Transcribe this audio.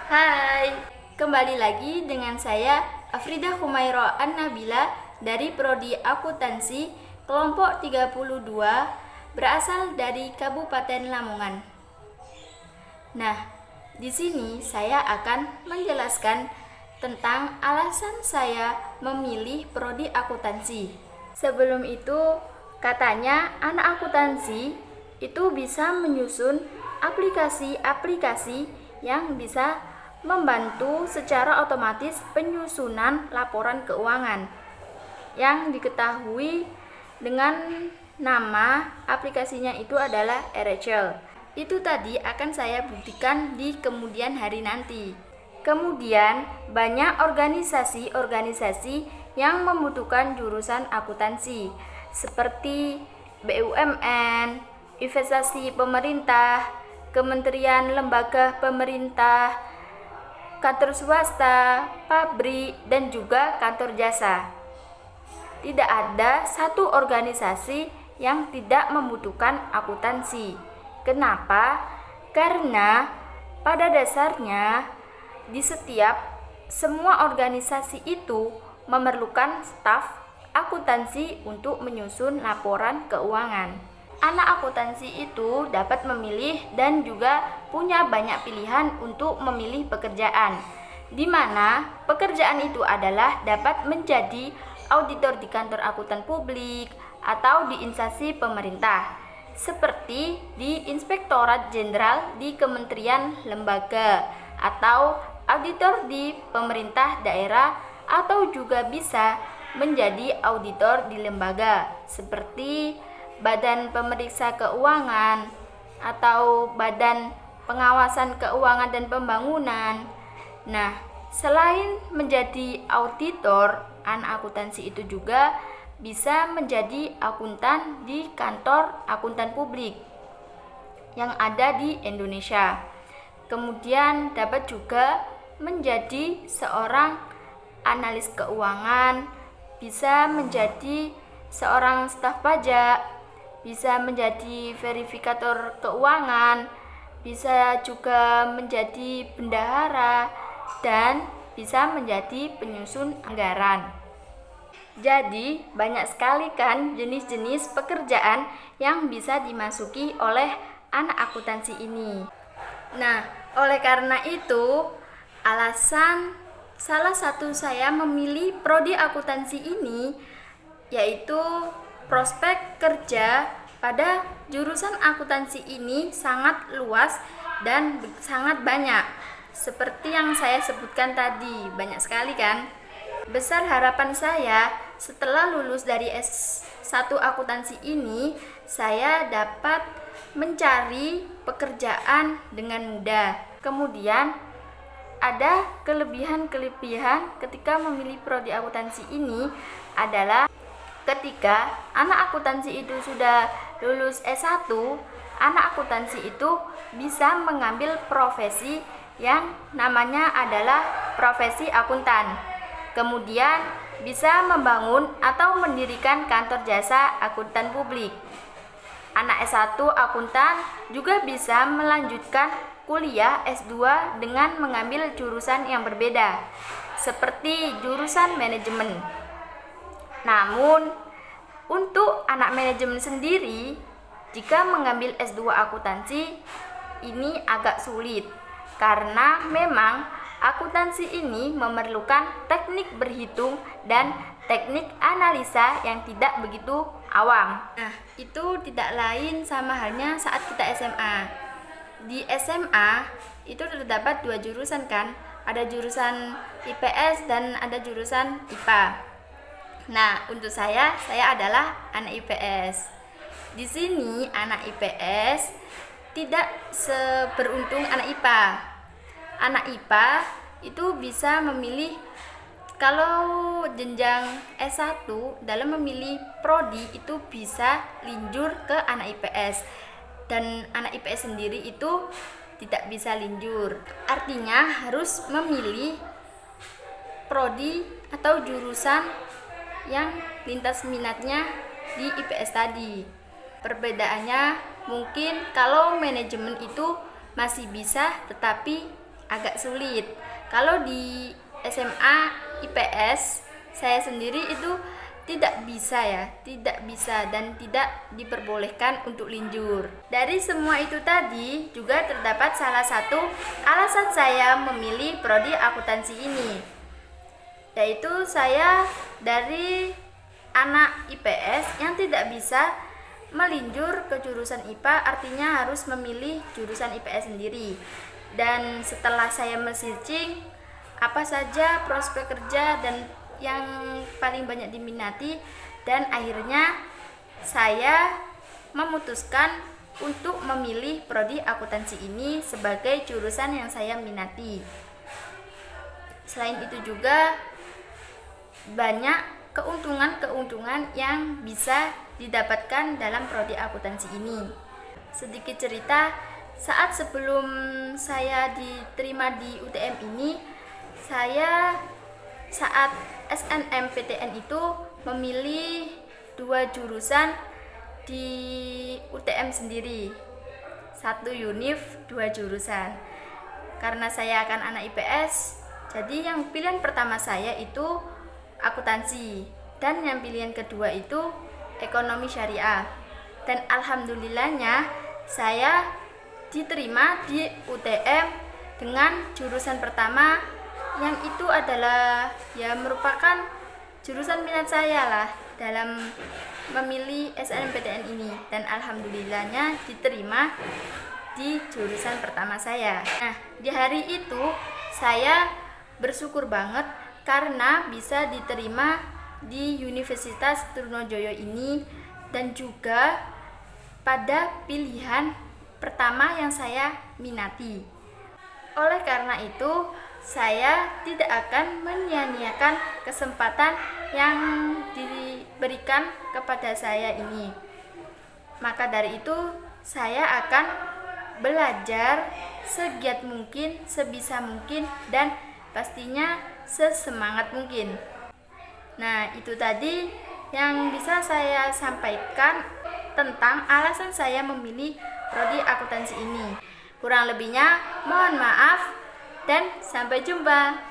Hai, kembali lagi dengan saya Afridah Humairo An-Nabila dari Prodi Akuntansi kelompok 32 berasal dari Kabupaten Lamongan. Nah, di sini saya akan menjelaskan tentang alasan saya memilih Prodi Akuntansi. Sebelum itu, katanya anak akuntansi itu bisa menyusun aplikasi-aplikasi yang bisa membantu secara otomatis penyusunan laporan keuangan yang diketahui dengan nama aplikasinya itu adalah Rachel. Itu tadi akan saya buktikan di kemudian hari nanti. Kemudian banyak organisasi-organisasi yang membutuhkan jurusan akuntansi seperti BUMN, investasi pemerintah, kementerian lembaga pemerintah, kantor swasta, pabrik, dan juga kantor jasa. Tidak ada satu organisasi yang tidak membutuhkan akuntansi. Kenapa? Karena pada dasarnya di semua organisasi itu memerlukan staf akuntansi untuk menyusun laporan keuangan. Anak akuntansi itu dapat memilih dan juga punya banyak pilihan untuk memilih pekerjaan, di mana pekerjaan itu adalah dapat menjadi auditor di kantor akuntan publik atau di instansi pemerintah, seperti di Inspektorat Jenderal di kementerian lembaga atau auditor di pemerintah daerah, atau juga bisa menjadi auditor di lembaga seperti Badan Pemeriksa Keuangan atau Badan Pengawasan Keuangan dan Pembangunan. Nah, selain menjadi auditor, anak akuntansi itu juga bisa menjadi akuntan di kantor akuntan publik yang ada di Indonesia. Kemudian dapat juga menjadi seorang analis keuangan, bisa menjadi seorang staf pajak, bisa menjadi verifikator keuangan, bisa juga menjadi bendahara, dan bisa menjadi penyusun anggaran. Jadi banyak sekali kan jenis-jenis pekerjaan yang bisa dimasuki oleh anak akuntansi ini. Nah, oleh karena itu salah satu saya memilih prodi akuntansi ini yaitu prospek kerja pada jurusan akuntansi ini sangat luas dan sangat banyak. Seperti yang saya sebutkan tadi, banyak sekali kan? Besar harapan saya setelah lulus dari S1 akuntansi ini, saya dapat mencari pekerjaan dengan mudah. Kemudian ada kelebihan-kelebihan ketika memilih prodi akuntansi ini adalah ketika anak akuntansi itu sudah lulus S1, anak akuntansi itu bisa mengambil profesi yang namanya adalah profesi akuntan. Kemudian bisa membangun atau mendirikan kantor jasa akuntan publik. Anak S1 akuntan juga bisa melanjutkan kuliah S2 dengan mengambil jurusan yang berbeda, seperti jurusan manajemen. Namun, untuk anak manajemen sendiri, jika mengambil S2 akuntansi, ini agak sulit karena memang akuntansi ini memerlukan teknik berhitung dan teknik analisa yang tidak begitu awam. Nah, itu tidak lain sama halnya saat kita SMA. Di SMA itu terdapat dua jurusan kan? Ada jurusan IPS dan ada jurusan IPA. Nah, untuk saya adalah anak IPS. Di sini anak IPS tidak seberuntung anak IPA. Anak IPA itu bisa memilih, kalau jenjang S1 dalam memilih prodi itu bisa linjur ke anak IPS, dan anak IPS sendiri itu tidak bisa linjur. Artinya harus memilih prodi atau jurusan yang lintas minatnya di IPS tadi. Perbedaannya mungkin kalau manajemen itu masih bisa, tetapi agak sulit. Kalau di SMA IPS saya sendiri itu tidak bisa dan tidak diperbolehkan untuk linjur. Dari semua itu tadi juga terdapat salah satu alasan saya memilih prodi akuntansi ini, yaitu saya dari anak IPS yang tidak bisa melinjur ke jurusan IPA, artinya harus memilih jurusan IPS sendiri. Dan setelah saya men-searching apa saja prospek kerja dan yang paling banyak diminati, dan akhirnya saya memutuskan untuk memilih prodi akuntansi ini sebagai jurusan yang saya minati. Selain itu juga banyak keuntungan-keuntungan yang bisa didapatkan dalam prodi akuntansi ini. Sedikit cerita, saat sebelum saya diterima di UTM ini, saya saat SNMPTN itu memilih 2 jurusan di UTM sendiri, 1 univ 2 jurusan. Karena saya akan anak IPS, jadi yang pilihan pertama saya itu akuntansi, dan yang pilihan kedua itu ekonomi syariah. Dan alhamdulillahnya saya diterima di UTM dengan jurusan pertama, yang itu adalah merupakan jurusan minat saya lah dalam memilih SNMPTN ini, dan alhamdulillahnya diterima di jurusan pertama saya. Nah, di hari itu saya bersyukur banget karena bisa diterima di Universitas Trunojoyo ini, dan juga pada pilihan pertama yang saya minati. Oleh karena itu, saya tidak akan menyia-nyiakan kesempatan yang diberikan kepada saya ini. Maka dari itu, saya akan belajar segiat mungkin, sebisa mungkin, dan pastinya sesemangat mungkin. Nah, itu tadi yang bisa saya sampaikan tentang alasan saya memilih prodi akuntansi ini. Kurang lebihnya mohon maaf dan sampai jumpa.